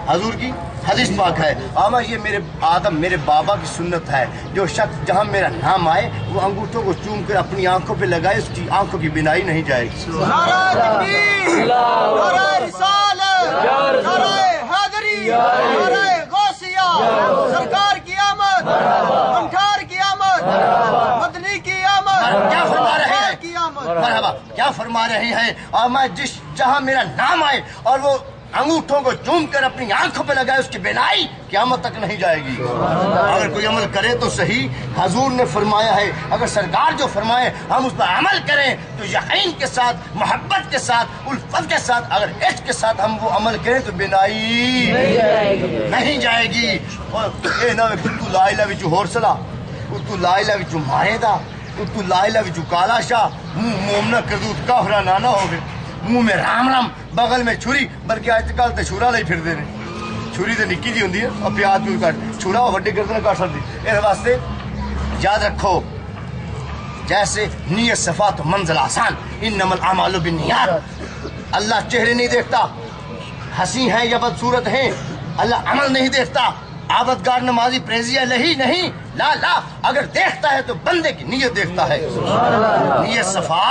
हजूर की हदीस पाक है। आमा ये मेरे आदम मेरे बाबा की सुन्नत है, जो शख्स जहाँ मेरा नाम आए वो अंगूठों को चूम कर अपनी आंखों पे लगाए, उसकी आंखों की बिनाई नहीं जाएगी। सरकार की आमद, अंठार की आमद, मदनी की आमद। क्या फरमा रहे हैं? मरहबा, क्या फरमा रहे हैं? और मैं जिस जहाँ मेरा नाम आए और वो अंगूठों को चूम कर अपनी आंखों पे लगाए, उसकी बिनाई क़यामत तक नहीं जाएगी। अगर कोई अमल करे तो सही, हजूर ने फरमाया है अगर सरकार जो फरमाए हम उस पर अमल करें तो यकीन के साथ, मोहब्बत के साथ, उल्फत के साथ, अगर इश्क के साथ हम वो अमल करें तो बिनाई नहीं जाएगी। और ये ना तू लाइला विच होरसला, तू लाइला विच मारेदा, तू लाइला विच काला शाह, मुंह मोमना करदूत काफरा नाना हो गए, मुंह में राम राम, बगल में छुरी, बल्कि आजकल तो छुरा ले फिरते ने। छुरी तो निक्की जी होंगी है और प्याज भी कट, छुरा वड्डी गर्दन काट सकती। इस वास्ते याद रखो, जैसे नीयत सफा तो मंजिल आसान, इन्नमल आमालु बिन्नियात। अल्लाह चेहरे नहीं देखता, हंसी है या बदसूरत है, अल्लाह अमल नहीं देखता। आबदगार नमाजी प्रेजिया नहीं ला ला, अगर देखता है तो बंदे की नीयत देखता है। नीयत सफा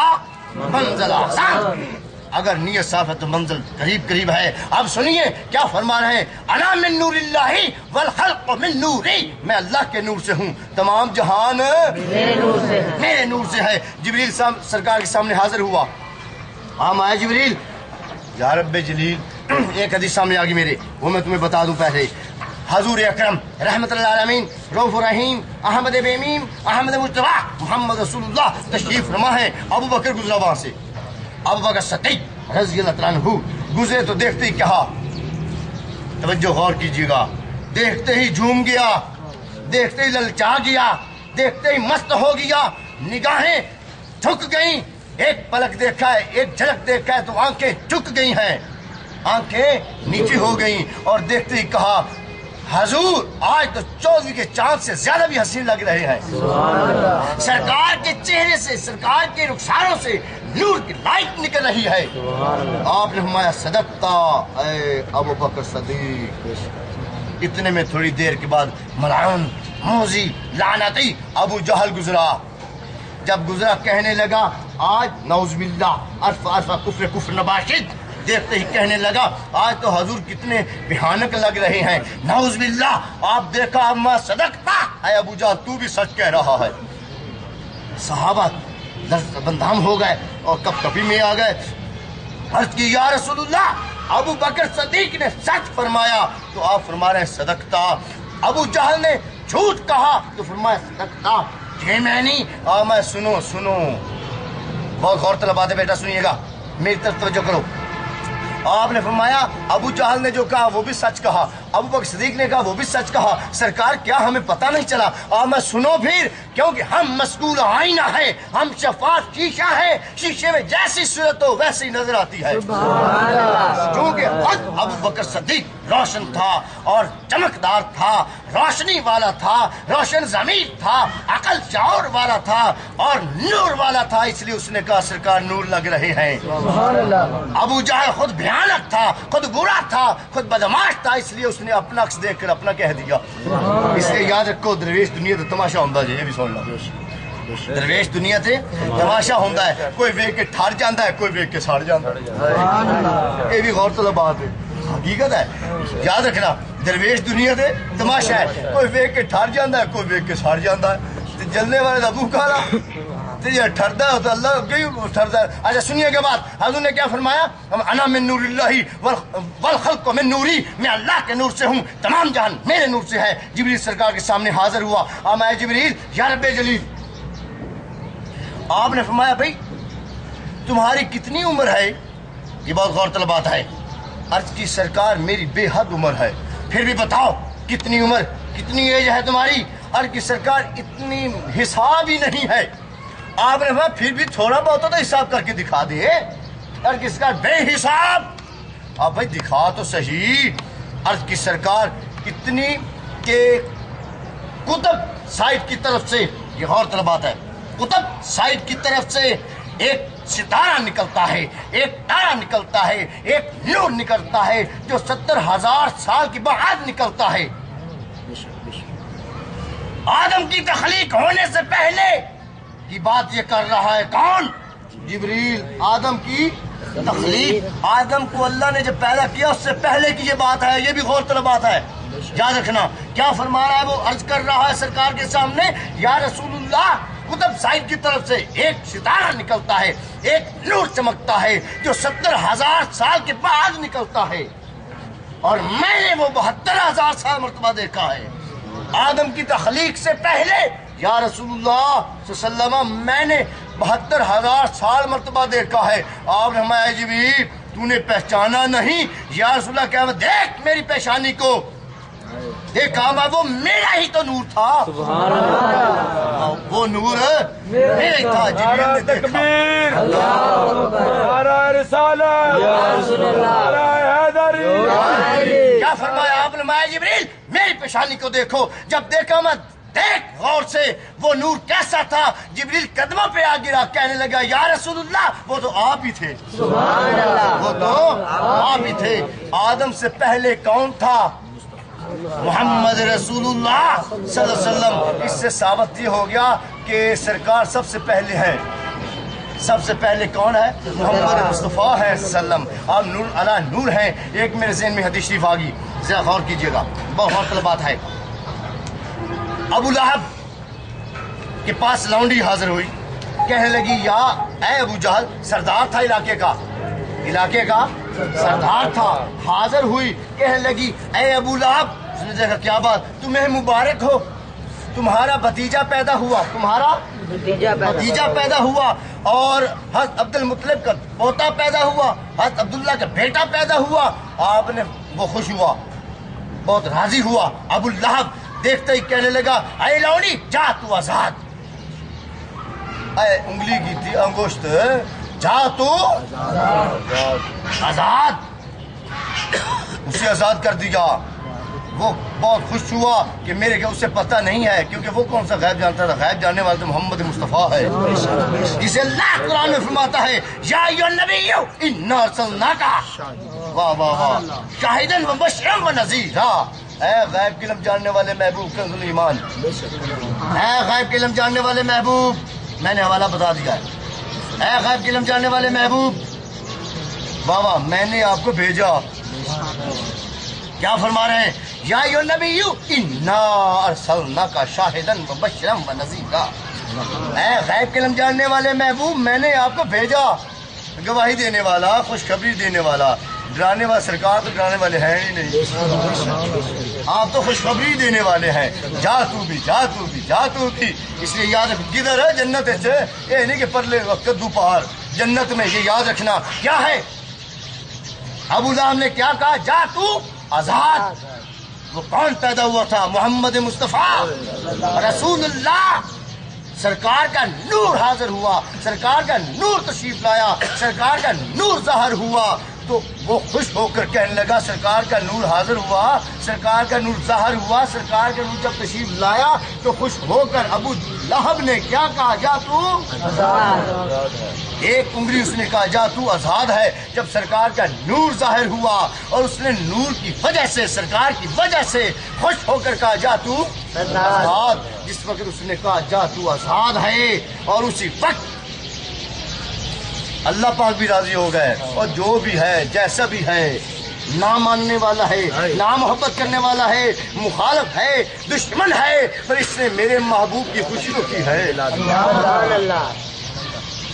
मंजिल आसान, अगर नीयत साफ है तो मंजिल करीब करीब है। अब सुनिए क्या फरमा रहे हैं, अना मिन नूरिल्लाहि वल खल्क़ु मिन नूरी, मैं अल्लाह के नूर से हूँ, तमाम जहान मेरे नूर से है। जिब्रील सरकार के सामने हाजिर हुआ, हम आए जिब्रील, या रब्बे जलील। एक हदीस सामने आ गई मेरे, वो मैं तुम्हें बता दूं पहले। हजूर अकरम रहमतुल्लिल आलमीन रऊफ रहीम अहमद बेमीम अहमद मुज्तबा मोहम्मद रसूलुल्लाह तशरीफ फरमा है। अबू बकर गुजरा वहां से, अबू बकर सिद्दीक रज़ी अल्लाह तआला अन्हु गुजरे तो देखते ही कहा, तवज्जो गौर कीजिएगा, देखते ही झूम गया, देखते ही ललचा गया, देखते ही मस्त हो गया, निगाहें झुक गई। एक पलक देखा है, एक झलक देखा है तो आंखें झुक गई हैं, आंखें नीचे हो गई और देखते ही कहा, हजूर आज तो 14 के चांद से ज्यादा भी हसीन लग रहे हैं। सरकार के चेहरे से, सरकार के रुखसारों से नूर की लाइट निकल रही है। आपने फरमाया सदकता ऐ अबू बकर सदीक। इतने में थोड़ी देर के बाद मलाउन मोजी लानती अबू जहल गुजरा। जब गुजरा कहने लगा, आज नौज़बिल्लाह अरफा अरफा कुफ्र कुफ्र नबाशिद, देखते ही कहने लगा आज तो हजूर कितने भयानक लग रहे हैं, नौज़बिल्लाह। आप देखा अम्मा सदकता है अबू जहल, तू भी सच कह रहा है। सहाबा बंदाम हो गए और कपकपी में आ गए। अर्ज की या रसूलुल्लाह, अबू बकर सदीक ने सच फरमाया तो आप फरमा रहे हैं सदकता। अबू जहल ने झूठ कहा तो फरमाया सदकता। मैनी मैं सुनो बहुत गौर तलब बात है बेटा, सुनिएगा, मेरी तरफ तवज्जो करो। आपने फरमाया अबू जहल ने जो कहा वो भी सच कहा, अबू बकर सिद्दीक ने कहा वो भी सच कहा। सरकार क्या हमें पता नहीं चला? मैं सुनो फिर, क्योंकि हम मस्कूल आईना है, हम शफाफ शीशा है, शीशे में जैसी सूरत हो वैसी ही नजर आती है। क्योंकि अबू बकर सिद्दीक रोशन था और चमकदार था, रोशनी वाला था, रोशन ज़मीर था, अकल शऊर वाला था और नूर वाला था, इसलिए उसने कहा सरकार नूर लग रहे हैं। अबू जहल खुद भयानक था, खुद बुरा था, खुद बदमाश था, इसलिए उसने अपना अक्स देखकर अपना कह दिया। इसलिए याद रखो, दरवेश दुनिया तो तमाशा होता है, ये भी सुन लो। दरवेश दुनिया से तमाशा होता है, कोई वेख के ठर जाता है, कोई वेख के सड़ जाता है। ये भी गौर तलब बात है, हकीकत है, याद रखना। दरवेश दुनिया से तमाशा है, कोई वेख के ठर जाता है, कोई वेख के सड़ जाता है। जलने वाले का मुंह काला, ठरदा है तो अल्लाह ठरदा है। अच्छा सुनिए के बाद हजूर ने क्या फरमाया, अना मिन नूरिल्लाहि वल खल्क़ु मिन नूरी, मैं अल्लाह के नूर से हूँ, तमाम जहान मेरे नूर से है। जिब्रील सरकार के सामने हाजिर हुआ, मैं जिब्रील या रब्बे जलील। आपने फरमाया भाई तुम्हारी कितनी उम्र है? ये बहुत गौरतलब बात है। अर्ज की सरकार मेरी बेहद उम्र है, फिर भी बताओ कितनी उम्र, कितनी एज है तुम्हारी? अर्ज की सरकार इतनी हिसाब ही नहीं है। आपने कहा फिर भी थोड़ा बहुत तो हिसाब करके दिखा दे। अर्ज की सरकार बेहिसाब। आप भाई दिखा तो सही। अर्ज की सरकार इतनी के कुतुब साइड की तरफ से, ये गौरतलब बात है, कुतुब साइड की तरफ से एक सितारा निकलता है, एक तारा निकलता है, एक नूर निकलता है जो 70,000 साल के बाद निकलता है। आदम की तख्लीक होने से पहले की बात ये कर रहा है कौन? जिब्रील। आदम की तख्लीक, आदम को अल्लाह ने जब पैदा किया उससे पहले की ये बात है। ये भी गौर तलब बात है, याद रखना। क्या फरमा रहा है? वो अर्ज कर रहा है सरकार के सामने, या रसूलुल्लाह, कुतुब साहिब की तरफ से एक सितारा निकलता है, एक नूर चमकता है जो 70,000 साल के बाद निकलता है, और मैंने वो 72,000 साल मर्तबा देखा है। आदम की तख्लीक से पहले या रसूलुल्लाह सल्लल्लाहु मैंने 72,000 साल मर्तबा देखा है। आपने हमारे जिब्रील तूने पहचाना नहीं? या रसूलुल्लाह क्या देख मेरी पेशानी को, देखा मैं, वो मेरा ही तो नूर था। सुभान अल्लाह, वो नूर मेरा ही था। जिब्रील ने देखा। क्या फरमाया आपने? मैं जिब्रील मेरी पेशानी को देखो। जब देखा मैं, देख गौर से वो नूर कैसा था। जिब्रील कदमों पे आ गिरा, कहने लगा या रसूलुल्लाह वो तो आप ही थे। सुभान अल्लाह, वो तो आप ही थे। आदम से पहले कौन था? मोहम्मद रसूलुल्लाह सल्लल्लाहु अलैहि वसल्लम। इससे साबित ये हो गया कि सरकार सबसे पहले है। सबसे पहले कौन है? मोहम्मद मुस्तफ़ा है सल्लम। आप नूर अला नूर हैं। एक मेरे ज़हन में हदीस शरीफ आ गई, जरा गौर कीजिएगा, बहुत गौरतलब बात है। अबू लहब के पास लौंडी हाजिर हुई, कहने लगी या ए अबू जहल, सरदार था इलाके का सरदार था, हाजिर हुई, कहने लगी ए अबू लहब, उसने देखा क्या बात, तुम्हें मुबारक हो, तुम्हारा भतीजा पैदा हुआ, तुम्हारा भतीजा पैदा हुआ, और हज़रत अब्दुल मुत्तलिब का पोता पैदा हुआ, हज़रत अब्दुल्ला का बेटा पैदा हुआ। आपने वो खुश हुआ, बहुत राजी हुआ। अबू लहब देखते ही कहने लगा ऐ लौंडी जा तू आजाद। उंगली की थी अंगुश्त, जा तू आजाद। उसे आजाद कर दिया। वो बहुत खुश हुआ कि मेरे क्या उसे पता नहीं है, क्योंकि वो कौन सा गैब जानता था? गैब जानने वाला तो मोहम्मद मुस्तफ़ा है, जिसे अल्लाह कुरान में फरमाता है या अय्युहन नबिय्यु इन्ना अरसलनाका, वाह वाह वाह, शाहिदन व बशीरन व नज़ीरा। ऐ गैब के इल्म जानने वाले महबूब कंज़ुल ईमान, ऐ गैब के इल्म जानने वाले महबूब, मैंने हवाला बता दिया है। ऐ गैब के इल्म जानने वाले महबूब, वाह वाह, मैंने आपको भेजा। क्या फरमा रहे हैं? या अय्युहन नबिय्यु इन्ना अरसलनाका शाहिदन व बशीरन व नज़ीरा। ऐ गैब के इल्म जानने वाले महबूब, मैंने आपको भेजा गवाही देने वाला, खुशखबरी देने वाला। डराने वाला सरकार तो डराने वाले हैं ही नहीं, आप तो खुशखबरी देने वाले हैं। जा तू भी, जा तू भी, जा तू भी। इसलिए याद रख, किधर है जन्नत? ये नहीं कि परले कद्दू पहाड़, जन्नत में, ये याद रखना। क्या है? अबू लहब ने क्या कहा? जा तू आजाद। वो कौन पैदा हुआ था? मोहम्मद मुस्तफ़ा रसूलुल्लाह। सरकार का नूर हाजिर हुआ, सरकार का नूर तशरीफ लाया, सरकार का नूर ज़ाहिर हुआ, तो वो खुश होकर कहने लगा सरकार का नूर हाजिर हुआ, सरकार का नूर ज़ाहिर हुआ, सरकार का नूर जब तशरीफ लाया तो खुश होकर अबू लहब ने क्या कहा? जा तू आजाद। एक उंगली उसने कहा जा तू आजाद है। जब सरकार का नूर ज़ाहिर हुआ और उसने नूर की वजह से, सरकार की वजह से खुश होकर कहा जा तू आजाद। जिस वक्त उसने कहा जा तू आजाद है, और उसी वक्त अल्लाह पाक भी राजी हो गए। और जो भी है, जैसा भी है, ना मानने वाला है, ना मोहब्बत करने वाला है, मुखालिफ है, दुश्मन है, पर इसने मेरे महबूब की खुशी तो की है।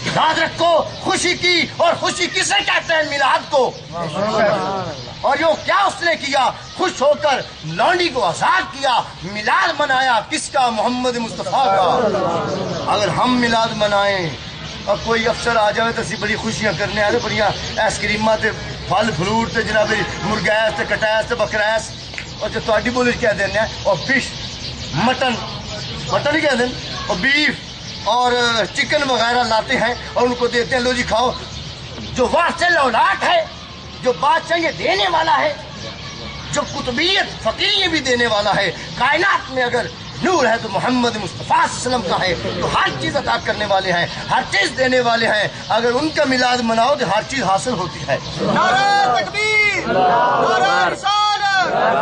याद रखो, खुशी की, और खुशी किसे कहते हैं? मिलाद को। और यो क्या उसने किया? खुश होकर लौंडी को आजाद किया, मिलाद मनाया। किसका? मोहम्मद मुस्तफ़ा का। अगर हम मिलाद मनाएं और कोई अफसर आ जाए तो असी बड़ी खुशियां करने आए, बड़िया आइसक्रीमां ते फल फ्रूट ते जनाब मुर्गैस ते कटैस ते बकरैस, और जो तुहाडी बोली कह देने हैं, और फिश, मटन ही कह दें, और बीफ और चिकन वगैरह लाते हैं और उनको देते हैं, लो जी खाओ। जो वारिस औलाद है, जो बादशाह देने वाला है, जो कुतुबियत फकीरियत भी देने वाला है, कायनात में अगर نور ہے تو محمد مصطفیٰ صلی اللہ علیہ وسلم کا ہے، تو ہر چیز عطا کرنے والے ہیں، ہر چیز دینے والے ہیں، اگر ان کا میلاد مناؤ تو ہر چیز حاصل ہوتی ہے۔ نعرہ تکبیر، نعرہ رسالت۔